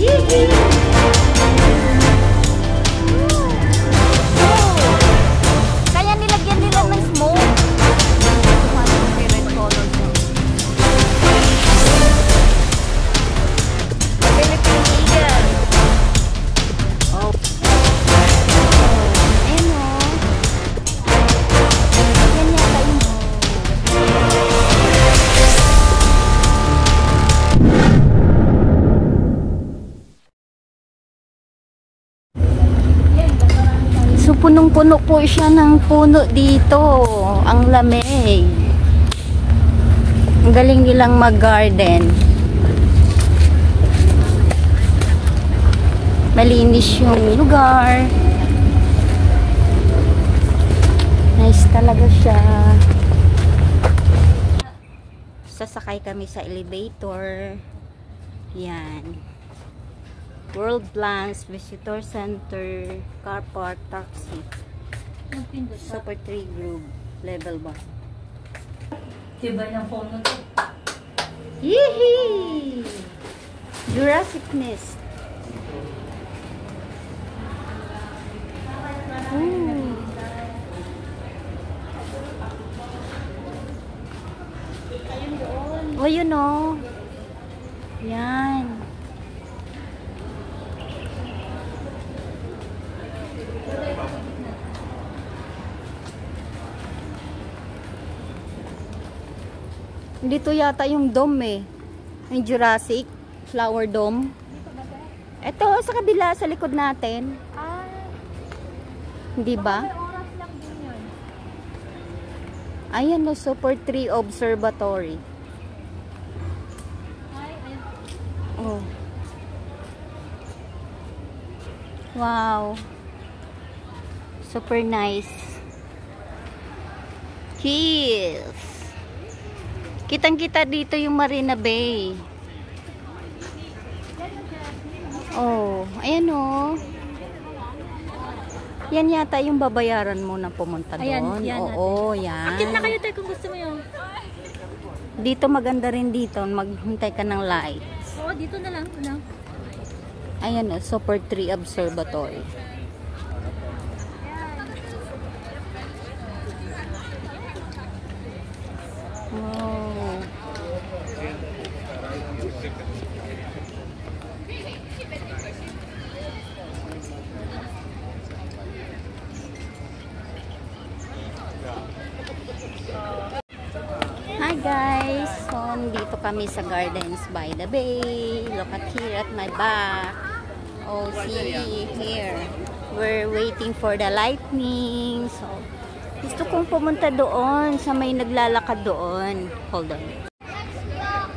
Kaya nilagyan nila ng smoke. Red color siya. Philippine Eagle. Oh. Ayan o. Yan yata yung... So, punong-puno po siya ng puno dito. Ang lamig. Ang galing nilang mag-garden. Malinis yung lugar. Nice talaga siya. Sasakay kami sa elevator. Yan. World Plans, Visitor Center, Car Park, Taxi. Super 3 Group, Level 1. Tibay ng phone na to. Yee! Jurassic Nest. Oh, you know. Yan. Dito yata yung dome eh. Yung Jurassic Flower Dome. Ito sa kabila, sa likod natin. Ah. Hindi ba? May oras lang din yun. Ayan no, Super 3 Observatory. Ay, ayun. Oh. Wow. Super nice. Cheers. Kitang-kita dito yung Marina Bay. Oh, ayan oh. Yan yata yung babayaran mo na pumunta doon. Ayan, yan oo, yan. Akit na kayo tayo kung gusto mo yun. Dito maganda rin dito. Maghintay ka ng lights. Oo, dito na lang. Ano? Ayan oh, Super 3 Observatory. Oh. Hi guys! So, dito kami sa Gardens by the Bay. Look at here at my back. Oh, see here. We're waiting for the lightning. So, gusto kong pumunta doon sa may naglalakad doon. Hold on.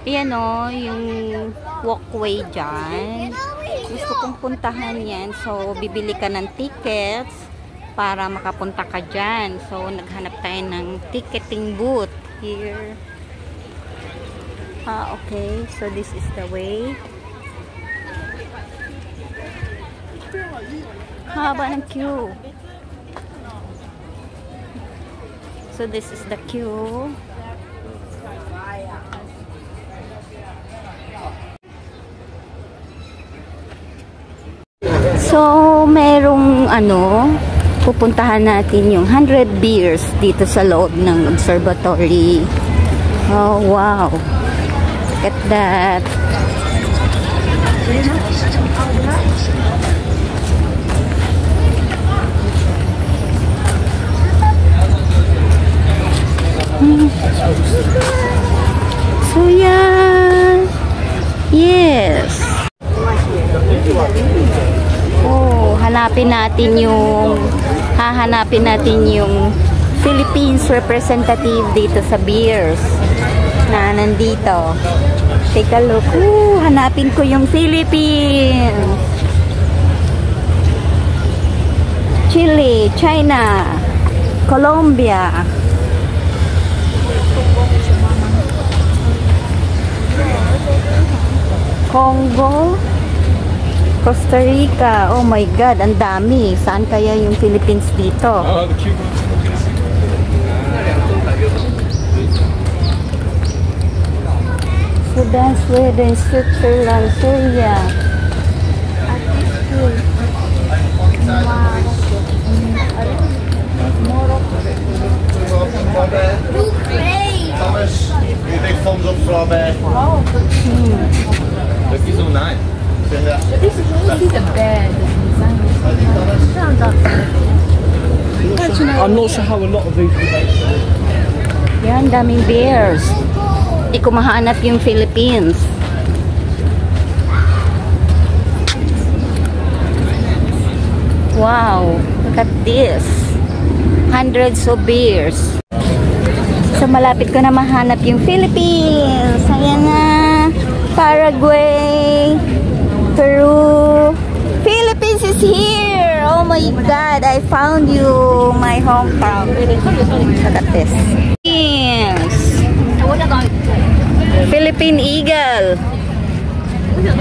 Ayan o, yung walkway dyan. Gusto kong puntahan yan. So, bibili ka ng tickets para makapunta ka dyan. So, naghanap tayo ng ticketing booth here. Okay. So, this is the way. Haba ng queue. So, this is the queue. So, merong pupuntahan natin yung 100 beers dito sa loob ng observatory. Oh, wow. Look at that. So, yeah. Yes. Oh, hahanapin natin yung Philippines representative dito sa beers na nandito. Take a look. Hanapin ko yung Philippines. Chile, China, Colombia. Congo, Costa Rica. Oh my God, ang dami. Saan kaya yung Philippines dito? Sudan, Sweden, Switzerland, Syria, Thomas, you big thumbs up from Look, he's all nice. This is the bed. I'm not sure how a lot of these Yan, daming bears. Hindi ko mahanap yung Philippines. Wow, look at this. Hundreds of bears. So, malapit ko na mahanap yung Philippines. Ayan na. Paraguay, Peru. Philippines is here. Oh my God, I found you. My hometown. Look at this. Yes. Philippine eagle.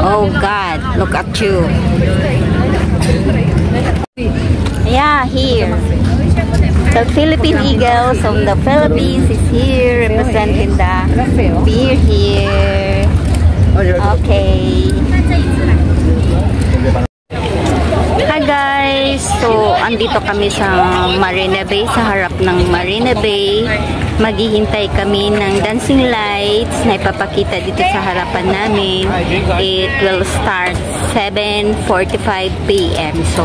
Oh God, look at you. Yeah, here. The Philippine eagle from the Philippines is here representing the beer here. Okay. Hi guys! So, andito kami sa Marina Bay, sa harap ng Marina Bay. Maghihintay kami ng dancing lights na ipapakita dito sa harapan namin. It will start 7:45 p.m. So,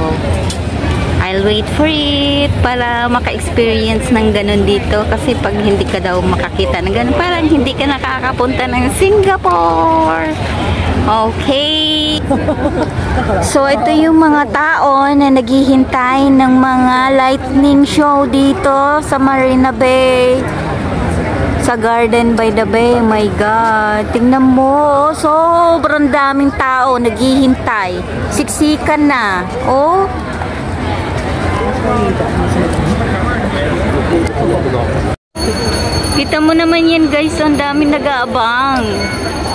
I'll wait for it para maka-experience ng ganun dito. Kasi pag hindi ka daw makakita ng ganun, parang hindi ka nakakapunta ng Singapore. Okay. So, ito yung mga tao na naghihintay ng mga lightning show dito sa Marina Bay. Sa Garden by the Bay. Oh my God. Tingnan mo. Sobrang daming tao naghihintay. Siksikan na. Oh. Kita mo naman yan guys, ang dami nag-aabang.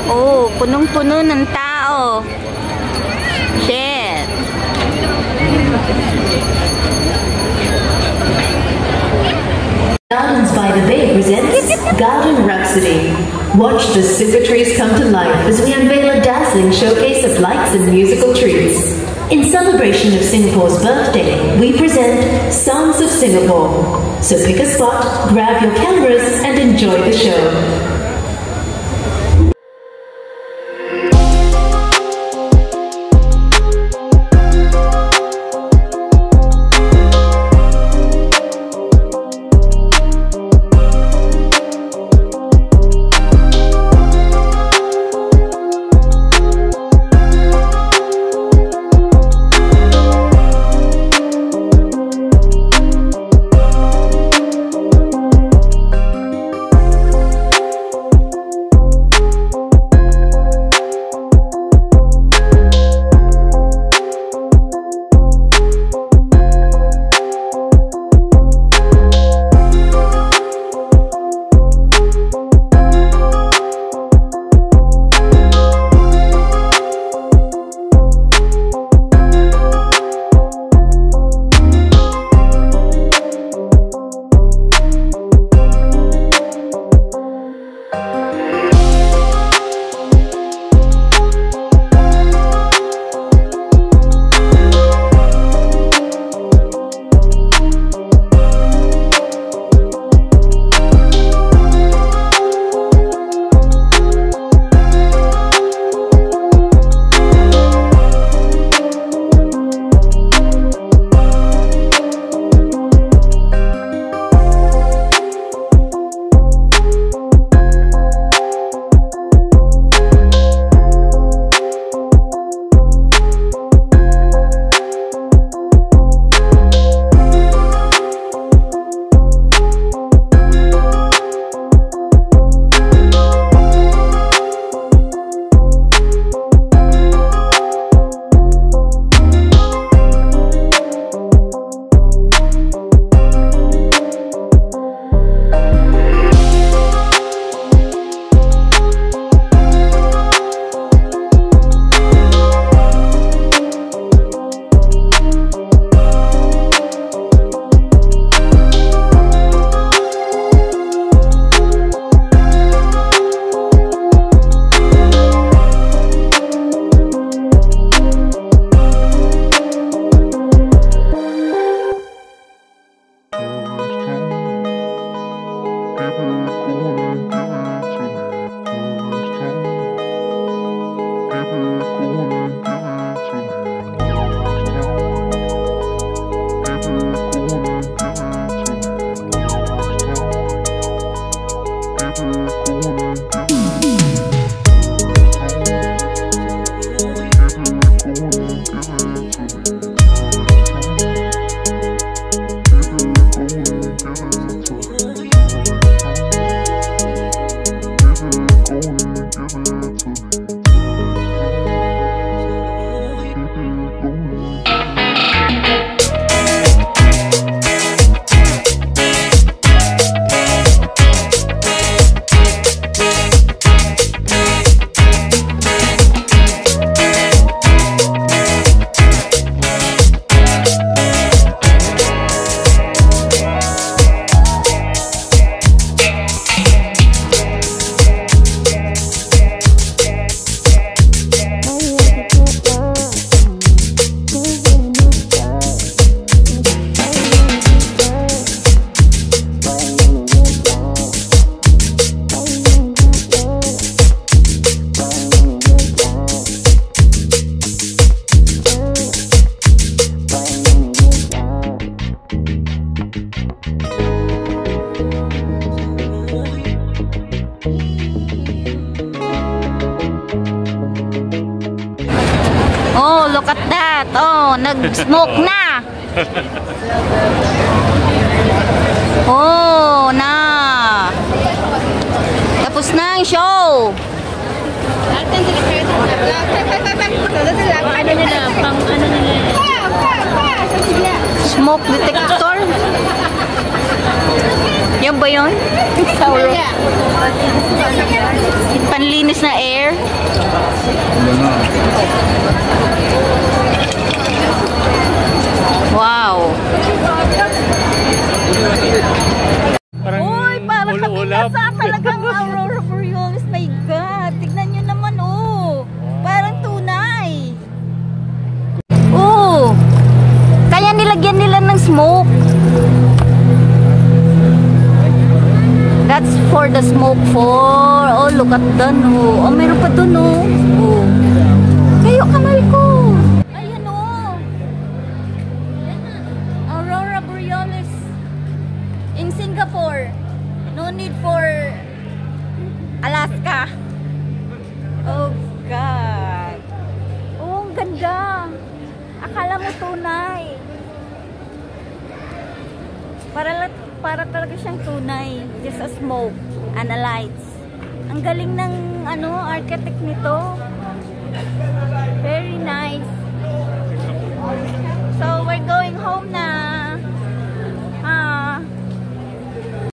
Oh, punong-puno ng tao. Shit. Gardens by the Bay presents Garden Rhapsody. Watch the super trees come to life as we unveil a dazzling showcase of lights and musical trees. In celebration of Singapore's birthday, we present Sounds of Singapore. So pick a spot, grab your cameras, and enjoy the show. Oh, look at that. Oh, nag-smoke na. Oh, na. Tapos na ang show. Ano nila? Pang ano nila? Smoke detector. Yan ba yun? Panlinis na air. Wow. Uy, parang kami nasa talagang Aurora Borealis. My God. Tignan nyo naman, oh. Parang tunay. Oh. Kaya nilagyan nila ng smoke. That's for the smoke for... Oh, look at that, oh. Oh, meron pa dun, oh. Oh. Kayo, kamay ko. Ayan, oh. Aurora Borealis. In Singapore. No need for Alaska. Oh, God. Oh, ang ganda. Akala mo tunay. Para talaga siyang tunay. Just a smoke and a lights. Ang galing ng architect nito. Very nice.